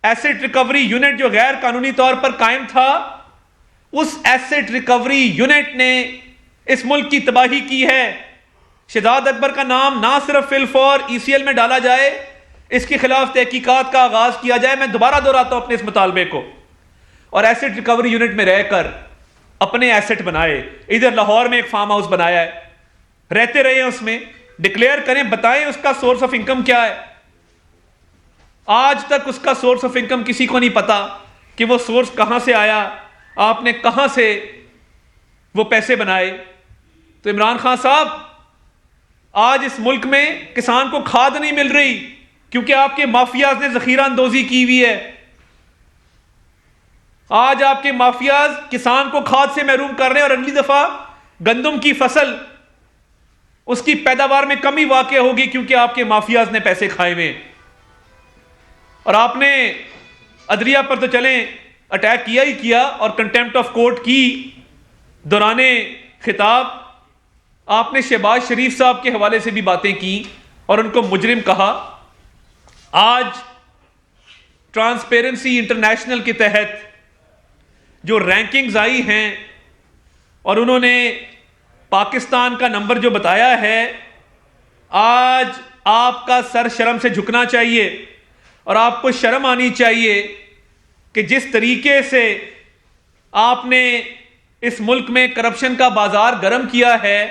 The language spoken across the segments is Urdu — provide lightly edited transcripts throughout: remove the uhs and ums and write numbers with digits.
ایسٹ ریکوری یونٹ جو غیر قانونی طور پر قائم تھا، اس ایسٹ ریکوری یونٹ نے اس ملک کی تباہی کی ہے۔ شہزاد اکبر کا نام نہ صرف فی الفور ECL میں ڈالا جائے، اس کے خلاف تحقیقات کا آغاز کیا جائے۔ میں دوبارہ دہراتا ہوں اپنے اس مطالبے کو، اور ایسٹ ریکوری یونٹ میں رہ کر اپنے ایسٹ بنائے۔ ادھر لاہور میں ایک فارم ہاؤس بنایا ہے، رہتے رہے اس میں، ڈکلیئر کریں، بتائیں اس کا سورس آف انکم کیا ہے۔ آج تک اس کا سورس آف انکم کسی کو نہیں پتا کہ وہ سورس کہاں سے آیا، آپ نے کہاں سے وہ پیسے بنائے۔ تو عمران خان صاحب، آج اس ملک میں کسان کو کھاد نہیں مل رہی کیونکہ آپ کے مافیاز نے ذخیرہ اندوزی کی ہوئی ہے۔ آج آپ کے مافیاز کسان کو کھاد سے محروم کر رہے ہیں، اور اگلی دفعہ گندم کی فصل، اس کی پیداوار میں کمی واقع ہوگی کیونکہ آپ کے مافیاز نے پیسے کھائے ہوئے۔ اور آپ نے عدلیہ پر تو چلیں اٹیک کیا ہی کیا، اور کنٹیمپٹ آف کورٹ کی دوران خطاب آپ نے شہباز شریف صاحب کے حوالے سے بھی باتیں کی اور ان کو مجرم کہا۔ آج ٹرانسپیرنسی انٹرنیشنل کے تحت جو رینکنگز آئی ہیں اور انہوں نے پاکستان کا نمبر جو بتایا ہے، آج آپ کا سر شرم سے جھکنا چاہیے، اور آپ کو شرم آنی چاہیے کہ جس طریقے سے آپ نے اس ملک میں کرپشن کا بازار گرم کیا ہے۔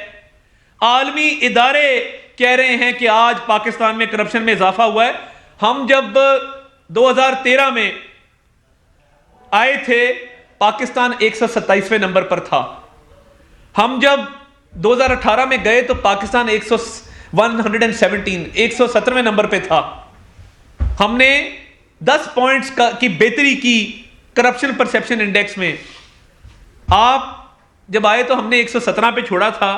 عالمی ادارے کہہ رہے ہیں کہ آج پاکستان میں کرپشن میں اضافہ ہوا ہے۔ ہم جب 2013 میں آئے تھے، پاکستان 127ویں نمبر پر تھا۔ ہم جب 2018 میں گئے تو پاکستان 117ویں نمبر پہ تھا۔ ہم نے 10 پوائنٹس کی بہتری کی کرپشن پرسیپشن انڈیکس میں۔ آپ جب آئے تو ہم نے 117 پہ چھوڑا تھا،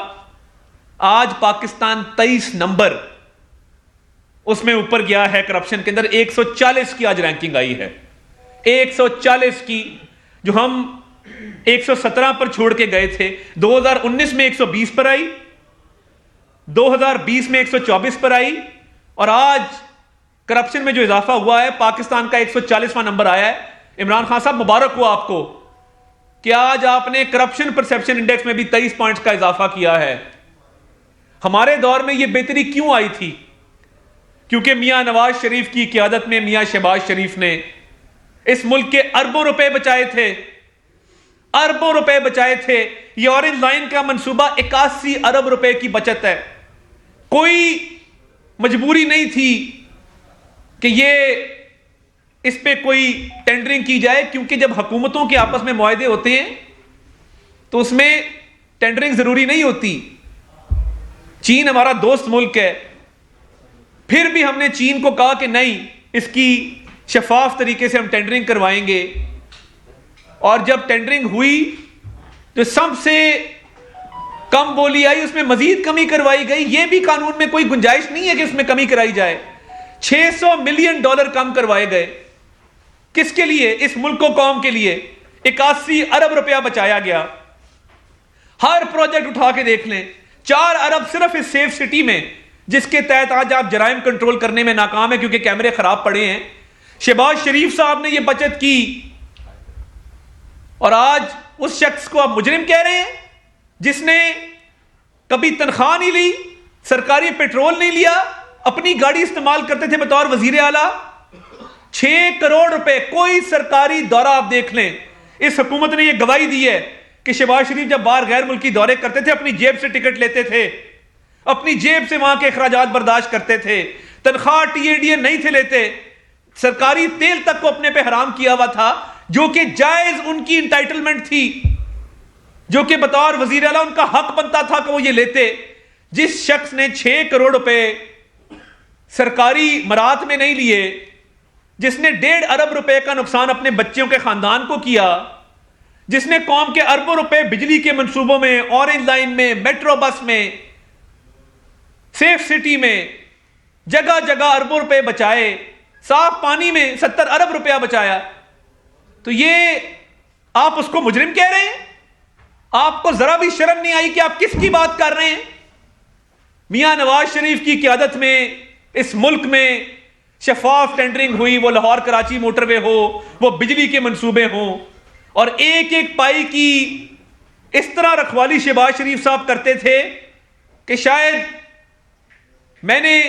آج پاکستان 23 نمبر اس میں اوپر گیا ہے کرپشن کے اندر۔ 140 کی آج رینکنگ آئی ہے، 140 کی، جو ہم 117 پر چھوڑ کے گئے تھے۔ 2019 میں 120 پر آئی، 2020 میں 124 پر آئی، اور آج کرپشن میں جو اضافہ ہوا ہے پاکستان کا 140واں نمبر آیا ہے۔ عمران خان صاحب، مبارک ہو آپ کو کہ آج آپ نے کرپشن پرسیپشن انڈیکس میں بھی 23 پوائنٹس کا اضافہ کیا ہے۔ ہمارے دور میں یہ بہتری کیوں آئی تھی؟ کیونکہ میاں نواز شریف کی قیادت میں میاں شہباز شریف نے اس ملک کے اربوں روپے بچائے تھے، اربوں روپے بچائے تھے۔ یہ اورنج لائن کا منصوبہ 81 ارب روپے کی بچت ہے۔ کوئی مجبوری نہیں تھی کہ یہ اس پہ کوئی ٹینڈرنگ کی جائے، کیونکہ جب حکومتوں کے آپس میں معاہدے ہوتے ہیں تو اس میں ٹینڈرنگ ضروری نہیں ہوتی۔ چین ہمارا دوست ملک ہے، پھر بھی ہم نے چین کو کہا کہ نہیں، اس کی شفاف طریقے سے ہم ٹینڈرنگ کروائیں گے، اور جب ٹینڈرنگ ہوئی تو سب سے کم بولی آئی، اس میں مزید کمی کروائی گئی۔ یہ بھی قانون میں کوئی گنجائش نہیں ہے کہ اس میں کمی کرائی جائے۔ $600 ملین کم کروائے گئے۔ کس کے لیے؟ اس ملک و قوم کے لیے۔ 81 ارب روپیہ بچایا گیا۔ ہر پروجیکٹ اٹھا کے دیکھ لیں، 4 ارب صرف اس سیف سٹی میں، جس کے تحت آج آپ جرائم کنٹرول کرنے میں ناکام ہیں کیونکہ کیمرے خراب پڑے ہیں۔ شہباز شریف صاحب نے یہ بچت کی، اور آج اس شخص کو آپ مجرم کہہ رہے ہیں جس نے کبھی تنخواہ نہیں لی، سرکاری پیٹرول نہیں لیا، اپنی گاڑی استعمال کرتے تھے بطور وزیر اعلیٰ۔ 6 کروڑ روپے، کوئی سرکاری دورہ آپ دیکھ لیں، اس حکومت نے یہ گواہی دی ہے کہ شہباز شریف جب باہر غیر ملکی دورے کرتے تھے اپنی جیب سے ٹکٹ لیتے تھے، اپنی جیب سے وہاں کے اخراجات برداشت کرتے تھے، تنخواہ TADA نہیں تھے لیتے، سرکاری تیل تک کو اپنے پہ حرام کیا ہوا تھا، جو کہ جائز ان کی انٹائٹلمنٹ تھی، جو کہ بطور وزیر اعلیٰ ان کا حق بنتا تھا کہ وہ یہ لیتے۔ جس شخص نے 6 کروڑ روپے سرکاری مرات میں نہیں لیے، جس نے 1.5 ارب روپے کا نقصان اپنے بچوں کے خاندان کو کیا، جس نے قوم کے اربوں روپے بجلی کے منصوبوں میں، اورنج لائن میں، میٹرو بس میں، سیف سٹی میں، جگہ جگہ اربوں روپے بچائے، صاف پانی میں 70 ارب روپیہ بچایا، تو یہ آپ اس کو مجرم کہہ رہے ہیں؟ آپ کو ذرا بھی شرم نہیں آئی کہ آپ کس کی بات کر رہے ہیں؟ میاں نواز شریف کی قیادت میں اس ملک میں شفاف ٹینڈرنگ ہوئی، وہ لاہور کراچی موٹر وے ہو، وہ بجلی کے منصوبے ہوں، اور ایک ایک پائی کی اس طرح رکھوالی شہباز شریف صاحب کرتے تھے کہ شاید میں نے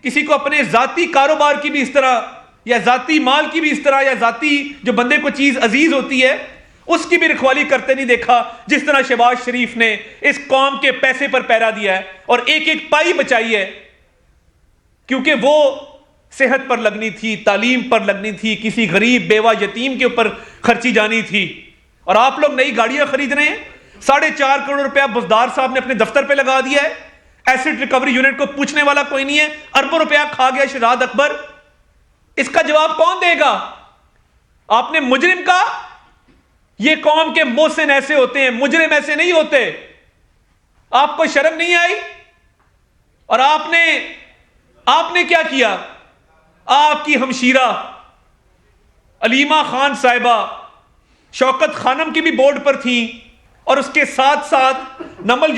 کسی کو اپنے ذاتی کاروبار کی بھی اس طرح، یا ذاتی مال کی بھی اس طرح، یا ذاتی جو بندے کو چیز عزیز ہوتی ہے اس کی بھی رکھوالی کرتے نہیں دیکھا جس طرح شہباز شریف نے اس قوم کے پیسے پر پہرا دیا ہے اور ایک ایک پائی بچائی ہے، کیونکہ وہ صحت پر لگنی تھی، تعلیم پر لگنی تھی، کسی غریب بیوہ یتیم کے اوپر خرچی جانی تھی۔ اور آپ لوگ نئی گاڑیاں خرید رہے ہیں، 4.5 کروڑ روپیہ بزدار صاحب نے اپنے دفتر پہ لگا دیا ہے، ایسٹ ریکوری یونٹ کو پوچھنے والا کوئی نہیں ہے، اربوں روپیہ کھا گیا شہزاد اکبر۔ اس کا جواب کون دے گا؟ آپ نے مجرم کا، یہ قوم کے محسن ایسے ہوتے ہیں، مجرم ایسے نہیں ہوتے۔ آپ کو شرم نہیں آئی؟ اور آپ نے کیا کیا؟ آپ کی ہمشیرہ علیمہ خان صاحبہ شوکت خانم کی بھی بورڈ پر تھیں، اور اس کے ساتھ ساتھ نمل